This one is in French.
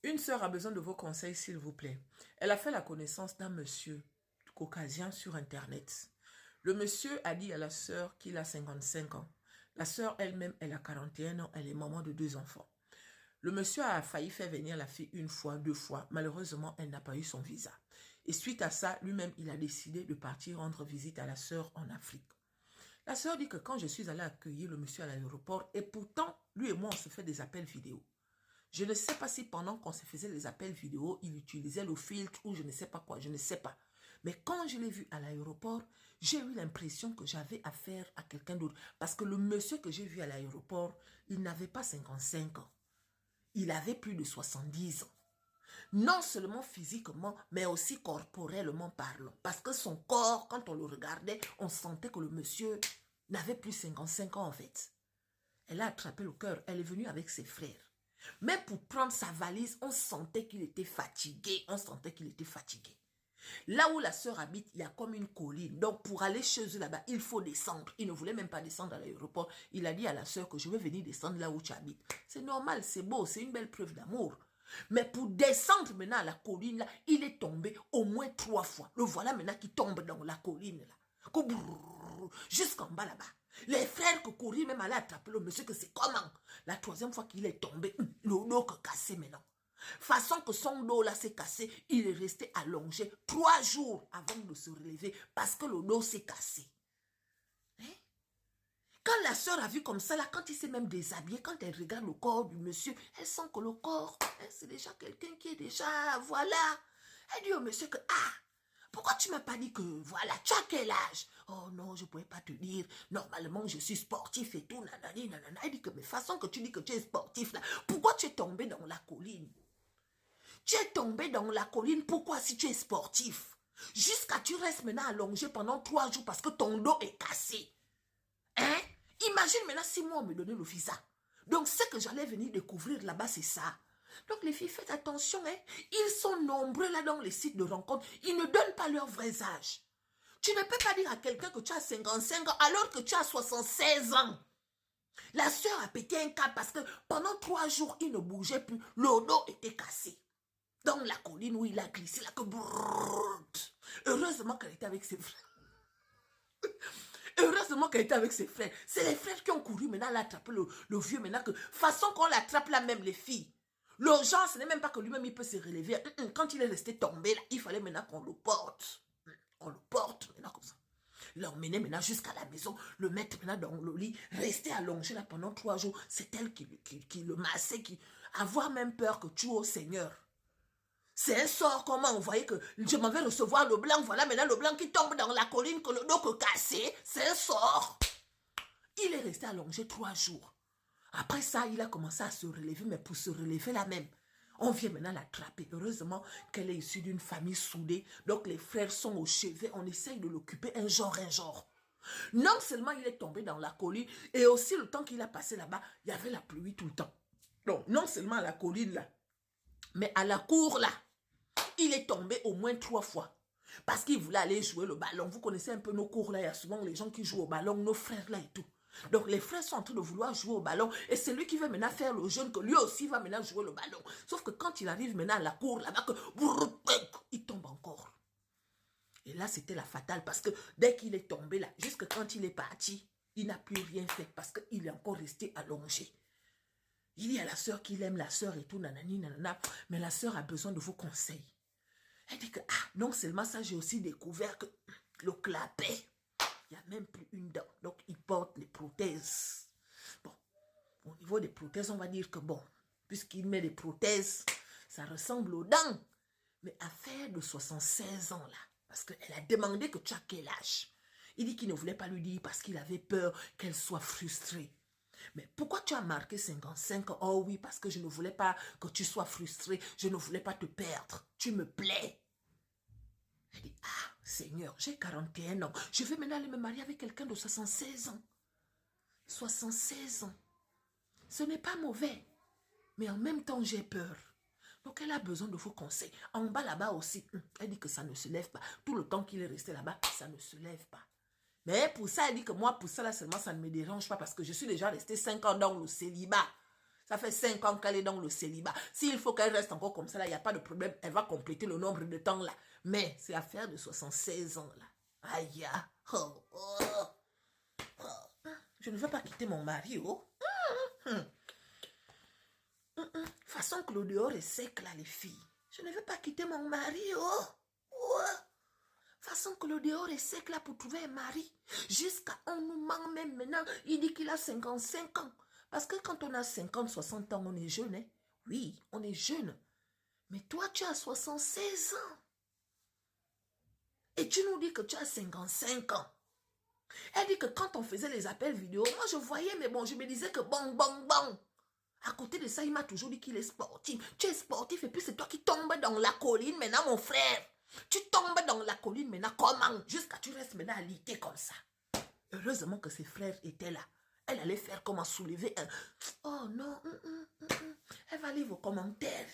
Une sœur a besoin de vos conseils, s'il vous plaît. Elle a fait la connaissance d'un monsieur caucasien sur Internet. Le monsieur a dit à la sœur qu'il a 55 ans. La sœur elle-même, elle a 41 ans. Elle est maman de 2 enfants. Le monsieur a failli faire venir la fille une fois, 2 fois. Malheureusement, elle n'a pas eu son visa. Et suite à ça, lui-même, il a décidé de partir rendre visite à la sœur en Afrique. La sœur dit que quand je suis allée accueillir le monsieur à l'aéroport, et pourtant, lui et moi, on se fait des appels vidéo. Je ne sais pas si pendant qu'on se faisait les appels vidéo, il utilisait le filtre ou je ne sais pas quoi, je ne sais pas. Mais quand je l'ai vu à l'aéroport, j'ai eu l'impression que j'avais affaire à quelqu'un d'autre. Parce que le monsieur que j'ai vu à l'aéroport, il n'avait pas 55 ans. Il avait plus de 70 ans. Non seulement physiquement, mais aussi corporellement parlant. Parce que son corps, quand on le regardait, on sentait que le monsieur n'avait plus 55 ans en fait. Elle a attrapé le cœur, elle est venue avec ses frères. Même pour prendre sa valise, on sentait qu'il était fatigué. On sentait qu'il était fatigué. Là où la sœur habite, il y a comme une colline. Donc, pour aller chez eux là-bas, il faut descendre. Il ne voulait même pas descendre à l'aéroport. Il a dit à la sœur que je vais venir descendre là où tu habites. C'est normal, c'est beau, c'est une belle preuve d'amour. Mais pour descendre maintenant à la colline, là, il est tombé au moins 3 fois. Le voilà maintenant qui tombe dans la colline, là. Jusqu'en bas là-bas. Les frères que courent même allaient attraper le monsieur que c'est comment. La 3e fois qu'il est tombé, le dos que cassé maintenant. Façon que son dos là s'est cassé, il est resté allongé 3 jours avant de se relever parce que le dos s'est cassé. Hein? Quand la sœur a vu comme ça, là, quand il s'est même déshabillé, quand elle regarde le corps du monsieur, elle sent que le corps, hein, c'est déjà quelqu'un qui est déjà, voilà. Elle dit au monsieur que, ah, pourquoi tu m'as pas dit que, voilà, tu as quel âge? Oh non, je ne pouvais pas te dire. Normalement, je suis sportif et tout, nanani, nanana. Elle dit que, mais façon que tu dis que tu es sportif, là, pourquoi tu es tombé dans la colline? Tu es tombé dans la colline, pourquoi si tu es sportif? Jusqu'à tu restes maintenant allongé pendant 3 jours parce que ton dos est cassé. Hein? Imagine maintenant si moi on me donnait le visa. Donc ce que j'allais venir découvrir là-bas, c'est ça. Donc les filles, faites attention. Hein? Ils sont nombreux là dans les sites de rencontres. Ils ne donnent pas leur vrai âge. Tu ne peux pas dire à quelqu'un que tu as 55 ans alors que tu as 76 ans. La sœur a pété un câble parce que pendant 3 jours, il ne bougeait plus. Le dos était cassé. Dans la colline où il a glissé, là que brrrr. Heureusement qu'elle était avec ses frères. Heureusement qu'elle était avec ses frères. C'est les frères qui ont couru maintenant l'attraper le vieux maintenant que façon qu'on l'attrape là même les filles. Le genre, ce n'est même pas que lui-même il peut se relever. Quand il est resté tombé là, il fallait maintenant qu'on le porte. On le porte maintenant comme ça. L'emmener maintenant jusqu'à la maison, le mettre maintenant dans le lit, rester allongé là pendant 3 jours. C'est elle qui le massait, qui avoir même peur que tu au Seigneur. C'est un sort comment on voyait que je m'en vais recevoir le blanc. Voilà maintenant le blanc qui tombe dans la colline, que le dos que cassé. C'est un sort. Il est resté allongé 3 jours. Après ça, il a commencé à se relever, mais pour se relever là même, on vient maintenant l'attraper. Heureusement qu'elle est issue d'une famille soudée. Donc les frères sont au chevet. On essaye de l'occuper un genre, un genre. Non seulement il est tombé dans la colline, et aussi le temps qu'il a passé là-bas, il y avait la pluie tout le temps. Donc non seulement à la colline là, mais à la cour là. Il est tombé au moins 3 fois. Parce qu'il voulait aller jouer le ballon. Vous connaissez un peu nos cours là. Il y a souvent les gens qui jouent au ballon, nos frères là et tout. Donc les frères sont en train de vouloir jouer au ballon. Et c'est lui qui va maintenant faire le jeune que lui aussi va maintenant jouer le ballon. Sauf que quand il arrive maintenant à la cour là-bas, il tombe encore. Et là c'était la fatale. Parce que dès qu'il est tombé là, jusque quand il est parti, il n'a plus rien fait. Parce qu'il est encore resté allongé. Il dit à la sœur qu'il aime la sœur et tout, nanani, nanana. Mais la sœur a besoin de vos conseils. Elle dit que, ah, non seulement ça, j'ai aussi découvert que le clapet, il n'y a même plus une dent. Donc, il porte les prothèses. Bon, au niveau des prothèses, on va dire que bon, puisqu'il met des prothèses, ça ressemble aux dents. Mais affaire de 76 ans, là, parce qu'elle a demandé que tu as quel âge. Il dit qu'il ne voulait pas lui dire parce qu'il avait peur qu'elle soit frustrée. Mais pourquoi tu as marqué 55 ans? Oh oui, parce que je ne voulais pas que tu sois frustré. Je ne voulais pas te perdre. Tu me plais. Elle dit, ah, Seigneur, j'ai 41 ans. Je vais maintenant aller me marier avec quelqu'un de 76 ans. 76 ans. Ce n'est pas mauvais. Mais en même temps, j'ai peur. Donc, elle a besoin de vos conseils. En bas, là-bas aussi, elle dit que ça ne se lève pas. Tout le temps qu'il est resté là-bas, ça ne se lève pas. Mais pour ça, elle dit que moi, pour ça, là, seulement, ça ne me dérange pas parce que je suis déjà resté 5 ans dans le célibat. Ça fait 5 ans qu'elle est dans le célibat. S'il faut qu'elle reste encore comme ça, là, il n'y a pas de problème. Elle va compléter le nombre de temps là. Mais c'est l'affaire de 76 ans là. Aïe. Oh, oh, oh. Je ne veux pas quitter mon mari, oh. Façon que le dehors est sec là, les filles. Je ne veux pas quitter mon mari, oh. Ouais. Façon que le dehors est sec là pour trouver un mari. Jusqu'à on nous ment même maintenant. Il dit qu'il a 55 ans. Parce que quand on a 50, 60 ans, on est jeune. Hein? Oui, on est jeune. Mais toi, tu as 76 ans. Et tu nous dis que tu as 55 ans. Elle dit que quand on faisait les appels vidéo, moi je voyais, mais bon, je me disais que bon. À côté de ça, il m'a toujours dit qu'il est sportif. Tu es sportif et puis c'est toi qui tombes dans la colline maintenant, mon frère. Tu tombes dans la colline maintenant, comment? Jusqu'à tu restes maintenant à lutter comme ça. Heureusement que ses frères étaient là. Elle allait faire comment soulever un... Oh non, elle va lire vos commentaires.